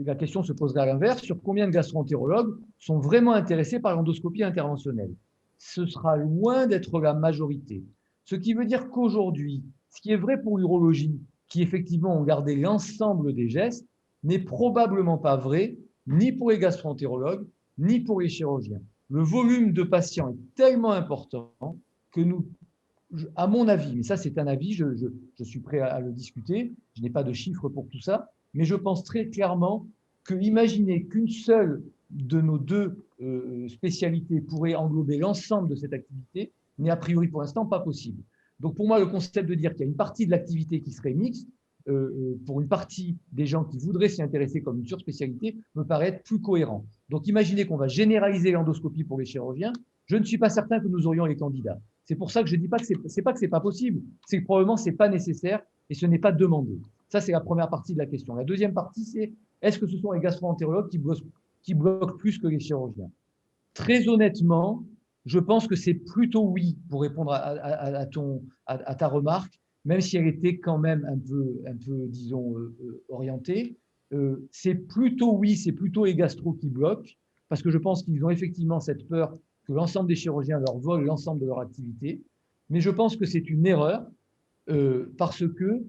La question se poserait à l'inverse, sur combien de gastro-entérologues sont vraiment intéressés par l'endoscopie interventionnelle. Ce sera loin d'être la majorité. Ce qui veut dire qu'aujourd'hui, ce qui est vrai pour l'urologie, qui effectivement ont gardé l'ensemble des gestes, n'est probablement pas vrai ni pour les gastro-entérologues, ni pour les chirurgiens. Le volume de patients est tellement important que nous, à mon avis, mais ça c'est un avis, je suis prêt à le discuter, je n'ai pas de chiffres pour tout ça, mais je pense très clairement que imaginer qu'une seule de nos deux spécialités pourrait englober l'ensemble de cette activité n'est a priori pour l'instant pas possible. Donc pour moi, le concept de dire qu'il y a une partie de l'activité qui serait mixte, pour une partie des gens qui voudraient s'y intéresser comme une surspécialité, me paraît être plus cohérent. Donc imaginez qu'on va généraliser l'endoscopie pour les chirurgiens, je ne suis pas certain que nous aurions les candidats. C'est pour ça que je ne dis pas que c'est pas possible, c'est que probablement ce n'est pas nécessaire et ce n'est pas demandé. Ça, c'est la première partie de la question. La deuxième partie, c'est est-ce que ce sont les gastro-entérologues qui bloquent plus que les chirurgiens? Très honnêtement, je pense que c'est plutôt oui, pour répondre à ta remarque, même si elle était quand même un peu disons, orientée. C'est plutôt oui, c'est plutôt les gastro qui bloquent, parce que je pense qu'ils ont effectivement cette peur que l'ensemble des chirurgiens leur volent l'ensemble de leur activité. Mais je pense que c'est une erreur, parce que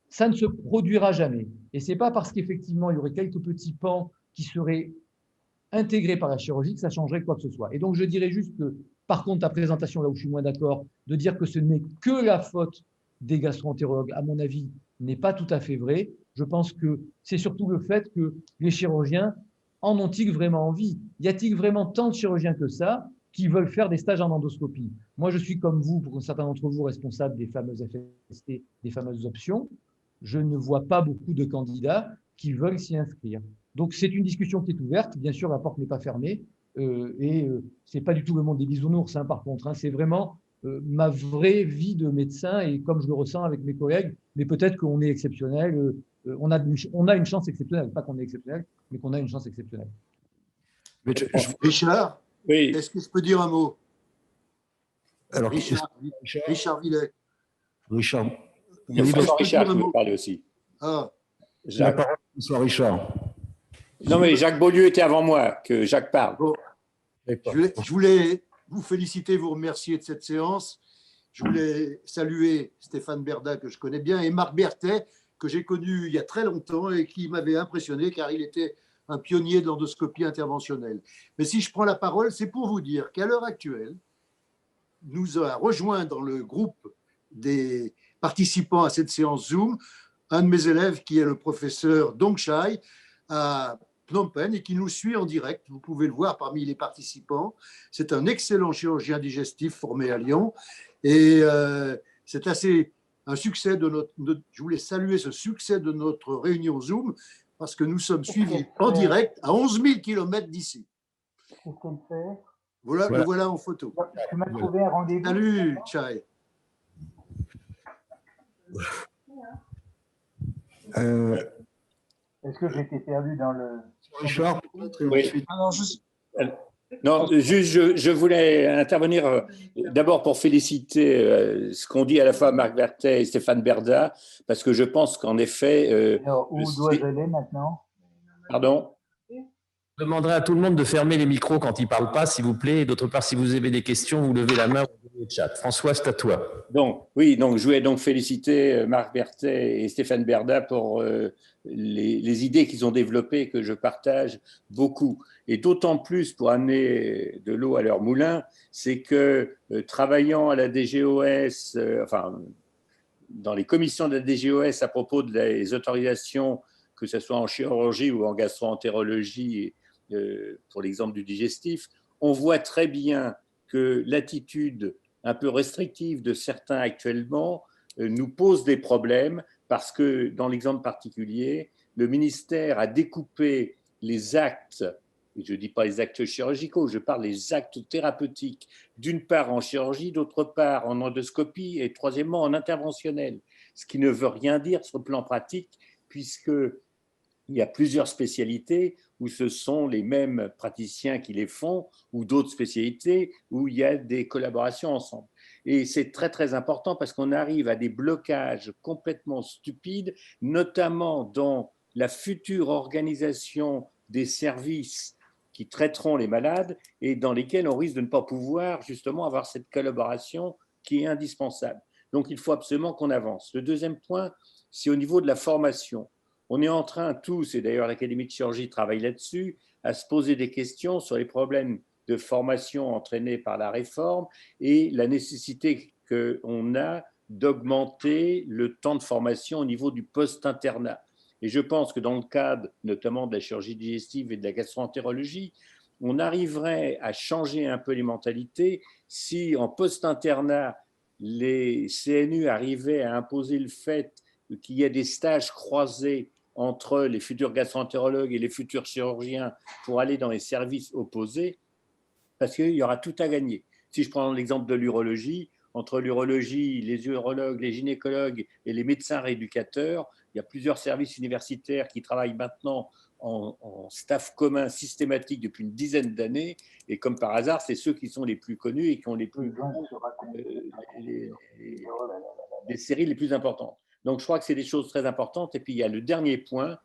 ça ne se produira jamais. Et ce n'est pas parce qu'effectivement, il y aurait quelques petits pans qui seraient intégrés par la chirurgie que ça changerait quoi que ce soit. Et donc, je dirais juste que, par contre, ta présentation, là où je suis moins d'accord, de dire que ce n'est que la faute des gastro-entérologues, à mon avis, n'est pas tout à fait vrai. Je pense que c'est surtout le fait que les chirurgiens en ont-ils vraiment envie? Y a-t-il vraiment tant de chirurgiens que ça qui veulent faire des stages en endoscopie? Moi, je suis comme vous, pour certains d'entre vous, responsable des fameuses FST, des fameuses options. Je ne vois pas beaucoup de candidats qui veulent s'y inscrire. Donc, c'est une discussion qui est ouverte. Bien sûr, la porte n'est pas fermée, Ce n'est pas du tout le monde des bisounours, hein, par contre. Hein, c'est vraiment ma vraie vie de médecin et comme je le ressens avec mes collègues. Mais peut-être qu'on est exceptionnel. On a une chance exceptionnelle. Pas qu'on est exceptionnel, mais qu'on a une chance exceptionnelle. Richard, Oui. est-ce que je peux dire un mot? Alors, Richard Villet. Richard. Richard qui veut parler aussi. Ah. La parole, bonsoir Richard. Non, mais Jacques Beaulieu était avant moi, que Jacques parle. Bon. Je voulais vous féliciter, vous remercier de cette séance. Je voulais saluer Stéphane Berda, que je connais bien, et Marc Berthet, que j'ai connu il y a très longtemps et qui m'avait impressionné car il était un pionnier de l'endoscopie interventionnelle. Mais si je prends la parole, c'est pour vous dire qu'à l'heure actuelle, nous a rejoint dans le groupe des participants à cette séance Zoom un de mes élèves qui est le professeur Dongshai à Phnom Penh et qui nous suit en direct. Vous pouvez le voir parmi les participants. C'est un excellent chirurgien digestif formé à Lyon et c'est assez un succès de notre. Je voulais saluer ce succès de notre réunion Zoom parce que nous sommes suivis en direct à 11 000 km d'ici. Voilà, le voilà en photo. Tu m'as trouvé un rendez-vous. Salut, Chai. Est-ce que j'étais perdu dans le… Richard, oui. Non, juste, je voulais intervenir d'abord pour féliciter ce qu'ont dit à la fois Marc Berthet et Stéphane Berda, parce que je pense qu'en effet… Alors, où dois-je aller maintenant? Pardon? Je demanderai à tout le monde de fermer les micros quand ils ne parlent pas, s'il vous plaît. Et d'autre part, si vous avez des questions, vous levez la main ou le chat. François, c'est à toi. Donc, oui, donc je voulais donc féliciter Marc Berthet et Stéphane Berda pour les idées qu'ils ont développées et que je partage beaucoup. Et d'autant plus pour amener de l'eau à leur moulin, c'est que travaillant à la DGOS, enfin, dans les commissions de la DGOS à propos des autorisations, que ce soit en chirurgie ou en gastro-entérologie, pour l'exemple du digestif, on voit très bien que l'attitude un peu restrictive de certains actuellement nous pose des problèmes parce que, dans l'exemple particulier, le ministère a découpé les actes, et je ne dis pas les actes chirurgicaux, je parle des actes thérapeutiques, d'une part en chirurgie, d'autre part en endoscopie et troisièmement en interventionnel, ce qui ne veut rien dire sur le plan pratique puisqu'il y a plusieurs spécialités où ce sont les mêmes praticiens qui les font, ou d'autres spécialités où il y a des collaborations ensemble. Et c'est très, très important parce qu'on arrive à des blocages complètement stupides, notamment dans la future organisation des services qui traiteront les malades et dans lesquels on risque de ne pas pouvoir justement avoir cette collaboration qui est indispensable. Donc, il faut absolument qu'on avance. Le deuxième point, c'est au niveau de la formation. On est en train tous, et d'ailleurs l'Académie de chirurgie travaille là-dessus, à se poser des questions sur les problèmes de formation entraînés par la réforme et la nécessité qu'on a d'augmenter le temps de formation au niveau du post-internat. Et je pense que dans le cadre notamment de la chirurgie digestive et de la gastro-entérologie, on arriverait à changer un peu les mentalités si en post-internat, les CNU arrivaient à imposer le fait qu'il y ait des stages croisés entre les futurs gastro-entérologues et les futurs chirurgiens pour aller dans les services opposés, parce qu'il y aura tout à gagner. Si je prends l'exemple de l'urologie, entre l'urologie, les urologues, les gynécologues et les médecins rééducateurs, il y a plusieurs services universitaires qui travaillent maintenant en staff commun systématique depuis une dizaine d'années, et comme par hasard, c'est ceux qui sont les plus connus et qui ont les séries les plus importantes. Donc, je crois que c'est des choses très importantes. Et puis, il y a le dernier point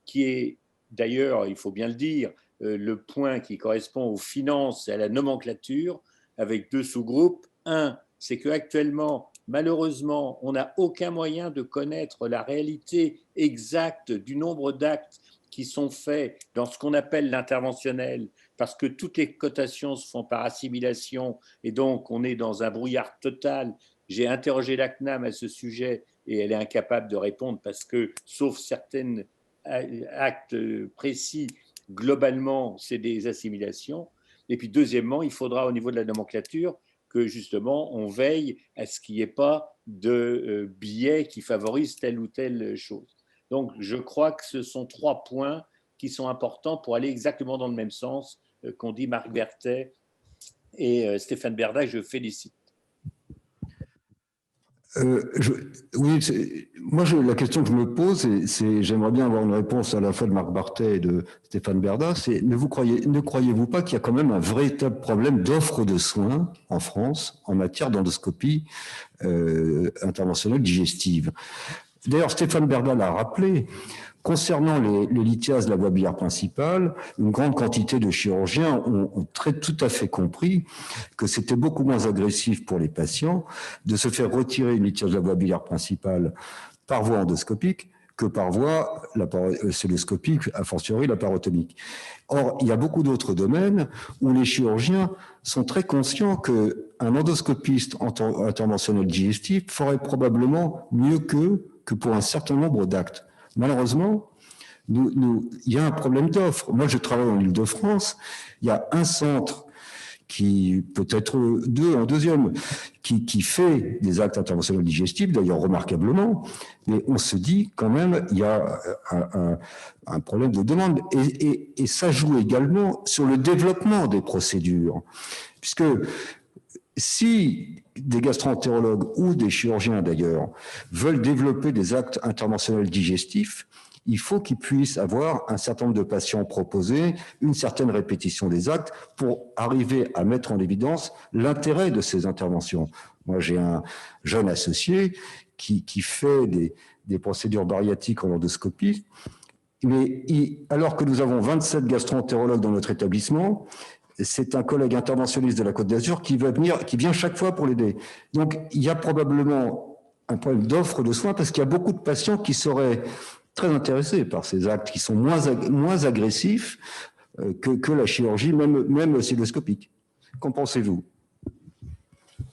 qui est, d'ailleurs, il faut bien le dire, le point qui correspond aux finances et à la nomenclature, avec deux sous-groupes. Un, c'est qu'actuellement, malheureusement, on n'a aucun moyen de connaître la réalité exacte du nombre d'actes qui sont faits dans ce qu'on appelle l'interventionnel, parce que toutes les cotations se font par assimilation, et donc on est dans un brouillard total. J'ai interrogé la CNAM à ce sujet, et elle est incapable de répondre parce que, sauf certains actes précis, globalement, c'est des assimilations. Et puis, deuxièmement, il faudra, au niveau de la nomenclature, que justement, on veille à ce qu'il n'y ait pas de biais qui favorisent telle ou telle chose. Donc, je crois que ce sont 3 points qui sont importants pour aller exactement dans le même sens qu'ont dit Marc Berthet et Stéphane Berda, que je félicite. La question que je me pose, c'est j'aimerais bien avoir une réponse à la fois de Marc Berthet et de Stéphane Berda, c'est ne croyez-vous pas qu'il y a quand même un véritable problème d'offre de soins en France en matière d'endoscopie interventionnelle digestive? D'ailleurs, Stéphane Berda l'a rappelé, concernant les lithiases de la voie biliaire principale, une grande quantité de chirurgiens ont tout à fait compris que c'était beaucoup moins agressif pour les patients de se faire retirer une lithiase de la voie biliaire principale par voie endoscopique que par voie cœloscopique, a fortiori laparotomique. Or, il y a beaucoup d'autres domaines où les chirurgiens sont très conscients qu'un endoscopiste interventionnel digestif ferait probablement mieux que pour un certain nombre d'actes. Malheureusement, il y a un problème d'offre. Moi, je travaille en Île-de-France. Il y a un centre qui, peut-être un deuxième, qui fait des actes interventionnels digestifs, d'ailleurs remarquablement, mais on se dit quand même, il y a un problème de demande. Et ça joue également sur le développement des procédures. Puisque si des gastro-entérologues ou des chirurgiens d'ailleurs veulent développer des actes interventionnels digestifs, il faut qu'ils puissent avoir un certain nombre de patients proposés, une certaine répétition des actes pour arriver à mettre en évidence l'intérêt de ces interventions. Moi, j'ai un jeune associé qui fait des procédures bariatriques en endoscopie, mais alors que nous avons 27 gastro-entérologues dans notre établissement, c'est un collègue interventionniste de la Côte d'Azur qui vient chaque fois pour l'aider. Donc, il y a probablement un problème d'offre de soins parce qu'il y a beaucoup de patients qui seraient très intéressés par ces actes qui sont moins agressifs que la chirurgie, même oscilloscopique. Qu'en pensez-vous?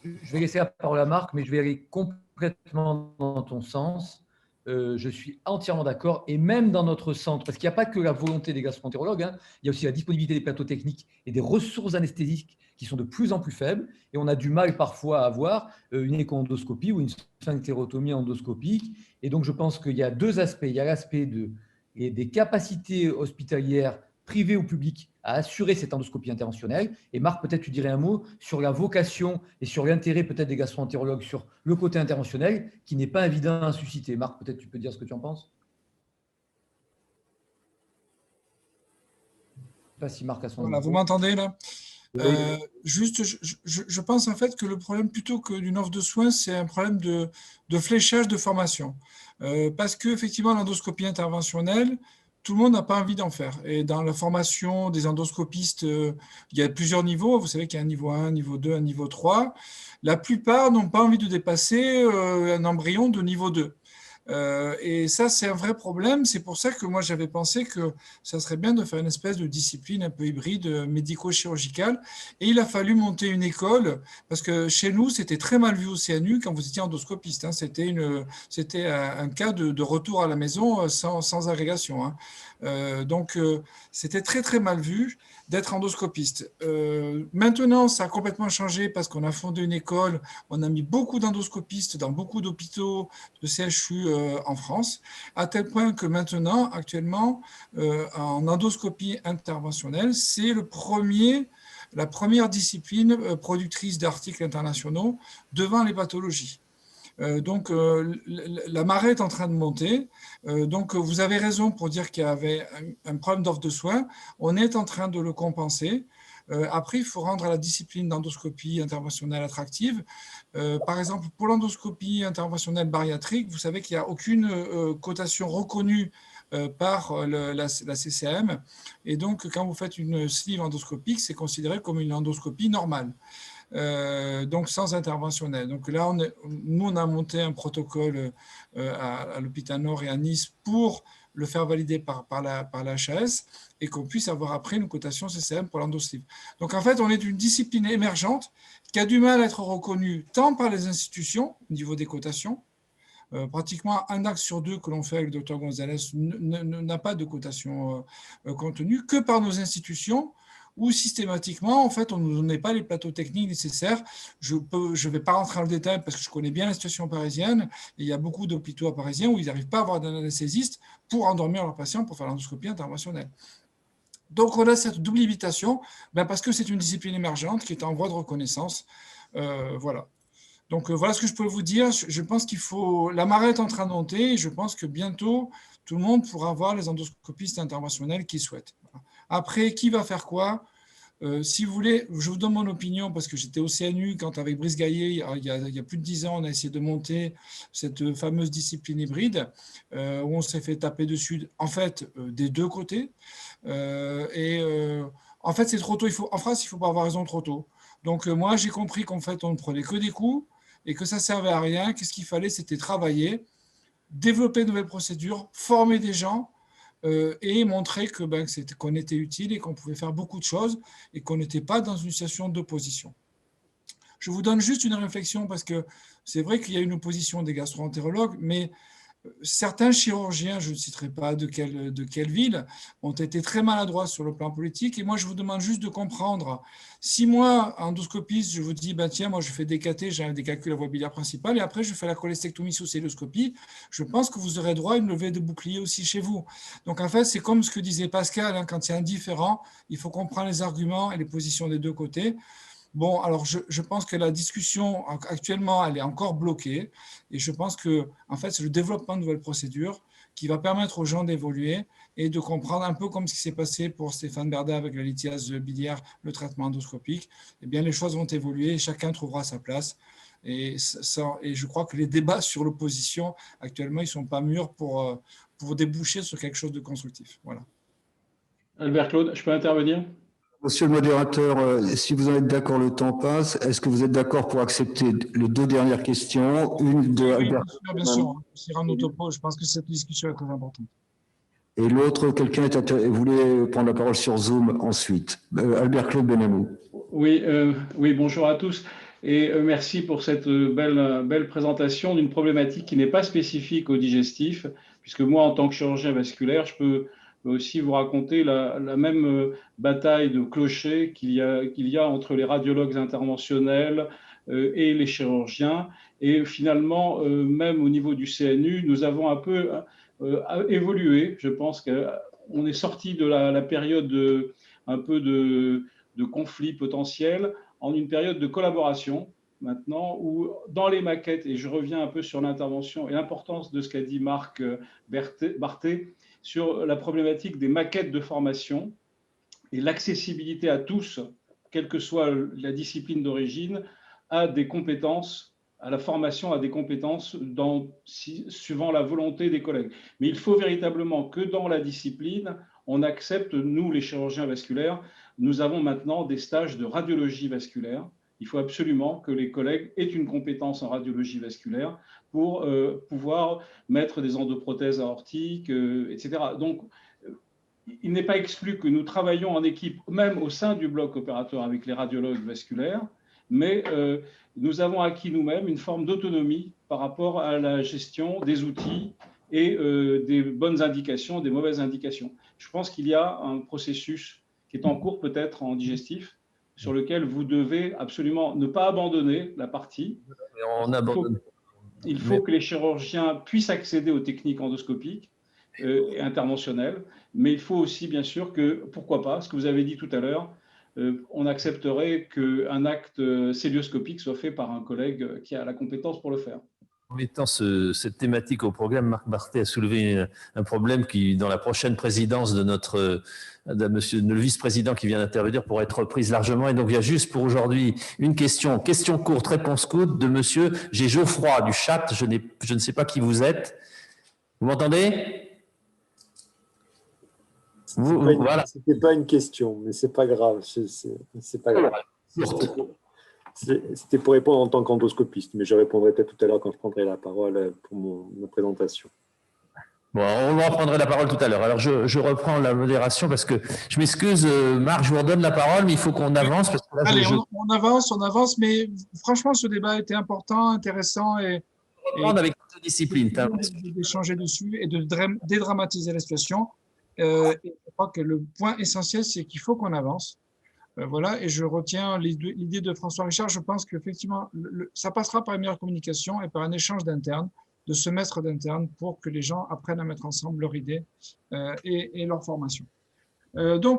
Je vais laisser la parole à Marc, mais je vais aller complètement dans ton sens. Je suis entièrement d'accord, et même dans notre centre, parce qu'il n'y a pas que la volonté des gastro-entérologues, hein, il y a aussi la disponibilité des plateaux techniques et des ressources anesthésiques qui sont de plus en plus faibles, et on a du mal parfois à avoir une écho-endoscopie ou une sphinctérotomie endoscopique. Et donc, je pense qu'il y a deux aspects. Il y a l'aspect des capacités hospitalières, privées ou publiques, à assurer cette endoscopie interventionnelle. Et Marc, peut-être tu dirais un mot sur la vocation et sur l'intérêt peut-être des gastro-entérologues sur le côté interventionnel, qui n'est pas évident à susciter. Marc, peut-être tu peux dire ce que tu en penses? Je ne sais pas si Marc a son... Voilà, vous m'entendez là? Juste, je pense en fait que le problème, plutôt que d'une offre de soins, c'est un problème de fléchage de formation. Parce qu'effectivement, l'endoscopie interventionnelle, tout le monde n'a pas envie d'en faire. Et dans la formation des endoscopistes, il y a plusieurs niveaux. Vous savez qu'il y a un niveau 1, un niveau 2, un niveau 3. La plupart n'ont pas envie de dépasser un embryon de niveau 2. Et ça, c'est un vrai problème. C'est pour ça que moi, j'avais pensé que ça serait bien de faire une espèce de discipline un peu hybride médico-chirurgicale. Et il a fallu monter une école, parce que chez nous, c'était très mal vu au CNU quand vous étiez endoscopiste. Hein. C'était un cas de retour à la maison sans agrégation. Hein. Donc, c'était très, très mal vu d'être endoscopiste. Maintenant, ça a complètement changé parce qu'on a fondé une école, on a mis beaucoup d'endoscopistes dans beaucoup d'hôpitaux, de CHU en France, à tel point que maintenant, actuellement, en endoscopie interventionnelle, c'est la première discipline productrice d'articles internationaux devant les pathologies. Donc, la marée est en train de monter. Donc, vous avez raison pour dire qu'il y avait un problème d'offre de soins. On est en train de le compenser. Après, il faut rendre la discipline d'endoscopie interventionnelle attractive. Par exemple, pour l'endoscopie interventionnelle bariatrique, vous savez qu'il n'y a aucune cotation reconnue par la CCM. Et donc, quand vous faites une sleeve endoscopique, c'est considéré comme une endoscopie normale. Donc sans interventionnel. Donc là, nous, on a monté un protocole à l'hôpital Nord et à Nice pour le faire valider par la HAS et qu'on puisse avoir après une cotation CCM pour l'endosleeve. Donc en fait, on est une discipline émergente qui a du mal à être reconnue tant par les institutions au niveau des cotations. Pratiquement un acte sur deux que l'on fait avec le Dr Gonzalez n'a pas de cotation contenue que par nos institutions, où systématiquement, en fait, on ne nous donnait pas les plateaux techniques nécessaires. Je ne vais pas rentrer dans le détail parce que je connais bien la situation parisienne. Et il y a beaucoup d'hôpitaux parisiens où ils n'arrivent pas à avoir d'un anesthésiste pour endormir leurs patients pour faire l'endoscopie interventionnelle. Donc, on a cette double limitation parce que c'est une discipline émergente qui est en voie de reconnaissance. Voilà. Donc, voilà ce que je peux vous dire. Je pense qu'il faut… La marée est en train de monter et je pense que bientôt, tout le monde pourra voir les endoscopistes interventionnels qui souhaitent. Après, qui va faire quoi ? Si vous voulez, je vous donne mon opinion parce que j'étais au CNU quand avec Brice Gaillet, il y a plus de 10 ans, on a essayé de monter cette fameuse discipline hybride où on s'est fait taper dessus, en fait, des deux côtés. En fait, c'est trop tôt. En France, il ne faut pas avoir raison trop tôt. Donc, moi, j'ai compris qu'en fait, on ne prenait que des coups et que ça ne servait à rien. Qu'est-ce qu'il fallait ? C'était travailler, développer de nouvelles procédures, former des gens et montrer qu'on était utile et qu'on pouvait faire beaucoup de choses et qu'on n'était pas dans une situation d'opposition. Je vous donne juste une réflexion parce que c'est vrai qu'il y a une opposition des gastro-entérologues, mais certains chirurgiens, je ne citerai pas de quelle ville, ont été très maladroits sur le plan politique. Et moi, je vous demande juste de comprendre. Si moi, endoscopiste, je vous dis, tiens, moi, je fais des cathés, j'ai des calculs à voie biliaire principale, et après, je fais la cholestectomie sous cœlioscopie, je pense que vous aurez droit à une levée de bouclier aussi chez vous. Donc, en fait, c'est comme ce que disait Pascal, quand il y a un différend, il faut comprendre les arguments et les positions des deux côtés. Bon, alors je pense que la discussion actuellement, elle est encore bloquée et je pense que, en fait, c'est le développement de nouvelles procédures qui va permettre aux gens d'évoluer et de comprendre un peu comme ce qui s'est passé pour Stéphane Berda avec la lithiase biliaire, le traitement endoscopique. Eh bien, les choses vont évoluer et chacun trouvera sa place. Et je crois que les débats sur l'opposition, actuellement, ils ne sont pas mûrs pour déboucher sur quelque chose de constructif. Voilà. Albert Claude, je peux intervenir ? Monsieur le modérateur, si vous en êtes d'accord, le temps passe. Est-ce que vous êtes d'accord pour accepter les deux dernières questions? Une de Albert. Oui, bien sûr. C'est un autopo. Je pense que cette discussion est très importante. Et l'autre, quelqu'un voulait prendre la parole sur Zoom ensuite. Albert Claude Benamou. Oui, bonjour à tous. Et merci pour cette belle présentation d'une problématique qui n'est pas spécifique au digestif, puisque moi, en tant que chirurgien vasculaire, je peux aussi vous raconter la même bataille de clochers qu'il y a entre les radiologues interventionnels et les chirurgiens. Et finalement, même au niveau du CNU, nous avons un peu évolué. Je pense qu'on est sorti de la période un peu de conflit potentiel en une période de collaboration maintenant, où dans les maquettes, et je reviens un peu sur l'intervention et l'importance de ce qu'a dit Marc Barthé, sur la problématique des maquettes de formation et l'accessibilité à tous, quelle que soit la discipline d'origine, à des compétences, à la formation à des compétences suivant la volonté des collègues. Mais il faut véritablement que dans la discipline, on accepte, nous les chirurgiens vasculaires, nous avons maintenant des stages de radiologie vasculaire. Il faut absolument que les collègues aient une compétence en radiologie vasculaire pour pouvoir mettre des endoprothèses aortiques, etc. Donc, il n'est pas exclu que nous travaillions en équipe, même au sein du bloc opératoire avec les radiologues vasculaires, mais nous avons acquis nous-mêmes une forme d'autonomie par rapport à la gestion des outils et des bonnes indications, des mauvaises indications. Je pense qu'il y a un processus qui est en cours peut-être en digestif, sur lequel vous devez absolument ne pas abandonner la partie. Il faut que les chirurgiens puissent accéder aux techniques endoscopiques et interventionnelles, mais il faut aussi bien sûr que, pourquoi pas, ce que vous avez dit tout à l'heure, on accepterait qu'un acte cœlioscopique soit fait par un collègue qui a la compétence pour le faire. En mettant cette thématique au programme, Marc Barthé a soulevé un problème qui, dans la prochaine présidence de le vice-président qui vient d'intervenir, pourrait être reprise largement. Et donc, il y a juste pour aujourd'hui une question courte, réponse courte de monsieur. J'ai Geoffroy du chat, je ne sais pas qui vous êtes. Vous m'entendez? Voilà. C'était pas une question, mais c'est pas grave. C'est pas grave. C'était pour répondre en tant qu'endoscopiste, mais je répondrai peut-être tout à l'heure quand je prendrai la parole pour ma présentation. Bon, on va prendre la parole tout à l'heure. Alors, je reprends la modération parce que je m'excuse, Marc, je vous redonne la parole, mais il faut qu'on avance. Parce que là, allez, on avance, mais franchement, ce débat était important, intéressant et avec toutes les disciplines. D'échanger dessus et de dédramatiser la situation. Et je crois que le point essentiel, c'est qu'il faut qu'on avance. Voilà, et je retiens l'idée de François Richard. Je pense qu'effectivement, ça passera par une meilleure communication et par un échange d'internes, de semestres d'internes, pour que les gens apprennent à mettre ensemble leur idée et leur formation. Donc,